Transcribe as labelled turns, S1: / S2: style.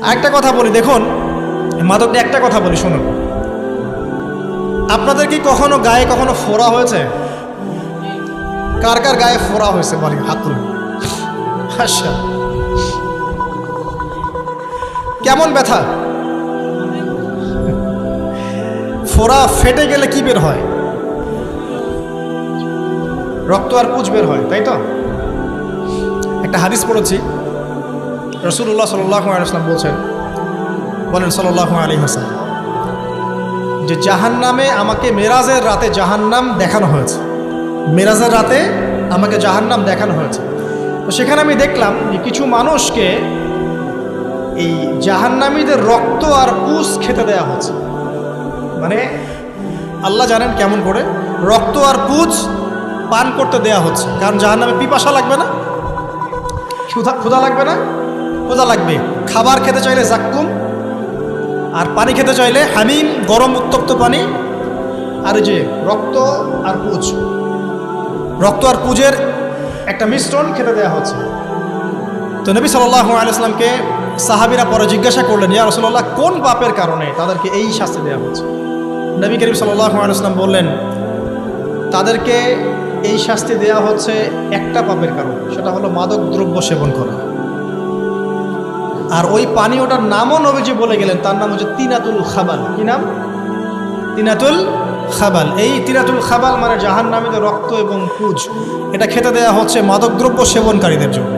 S1: আরেকটা কথা বলি, দেখুন মাদক নিয়ে একটা কথা বলি, শুনুন। আপনাদের কি কখনো গায়ে কখনো ফোড়া হয়েছে? কার কার গায়ে ফোড়া হয়েছে বলি, হাত তুলুন। আচ্ছা, কেমন ব্যথা? ফোড়া ফেটে গেলে কি বের হয়? রক্ত আর পুঁজ বের হয়, তাই তো? একটা হাদিস পড়েছি, রাসূলুল্লাহ সাল্লাল্লাহু আলাইহি ওয়াসাল্লাম বলেন সাল্লাল্লাহু আলাইহি ওয়াসাল্লাম, যে জাহান্নামে আমাকে মেরাজের রাতে জাহান্নাম দেখানো হয়েছে। মেরাজের রাতে আমাকে জাহান্নাম দেখানো হয়েছে। তো সেখানে আমি দেখলাম যে কিছু মানুষকে এই জাহান্নামীদের রক্ত আর পুঁজ খেতে দেয়া হচ্ছে। মানে আল্লাহ জানেন কেমন করে রক্ত আর পুঁজ পান করতে দেয়া হচ্ছে। কারণ জাহান্নামে পিপাসা লাগবে না, ক্ষুধা লাগবে না, ক্ষুধা লাগবে। খাবার খেতে চাইলে জাক্কুম, আর পানি খেতে চাইলে হামিম, গরম উত্তপ্ত পানি। আর যে রক্ত আর পুঁজ, রক্ত আর পুঁজের একটা মিশ্রণ খেতে দেওয়া হচ্ছে। তো নবী সাল্লাল্লাহু আলাইহি ওয়াসাল্লামকে সাহাবীরা পরে জিজ্ঞাসা করলেন, ইয়া রাসূলুল্লাহ, কোন পাপের কারণে তাদেরকে এই শাস্তি দেওয়া হচ্ছে? নবী করিম সাল্লাল্লাহু আলাইহি ওয়াসাল্লাম বললেন, তাদেরকে এই শাস্তি দেওয়া হচ্ছে একটা পাপের কারণে, সেটা হলো মাদক দ্রব্য সেবন করা। আর ওই পানীয়টার নামও নবীজি বলে গেলেন, তার নাম হচ্ছে তিনাতুল খাবাল। কি নাম? তিনাতুল খাবাল। এই তিনাতুল খাবাল মানে জাহান্নামীদের রক্ত এবং পুঁজ, এটা খেতে দেওয়া হচ্ছে মাদকদ্রব্য সেবনকারীদের জন্য।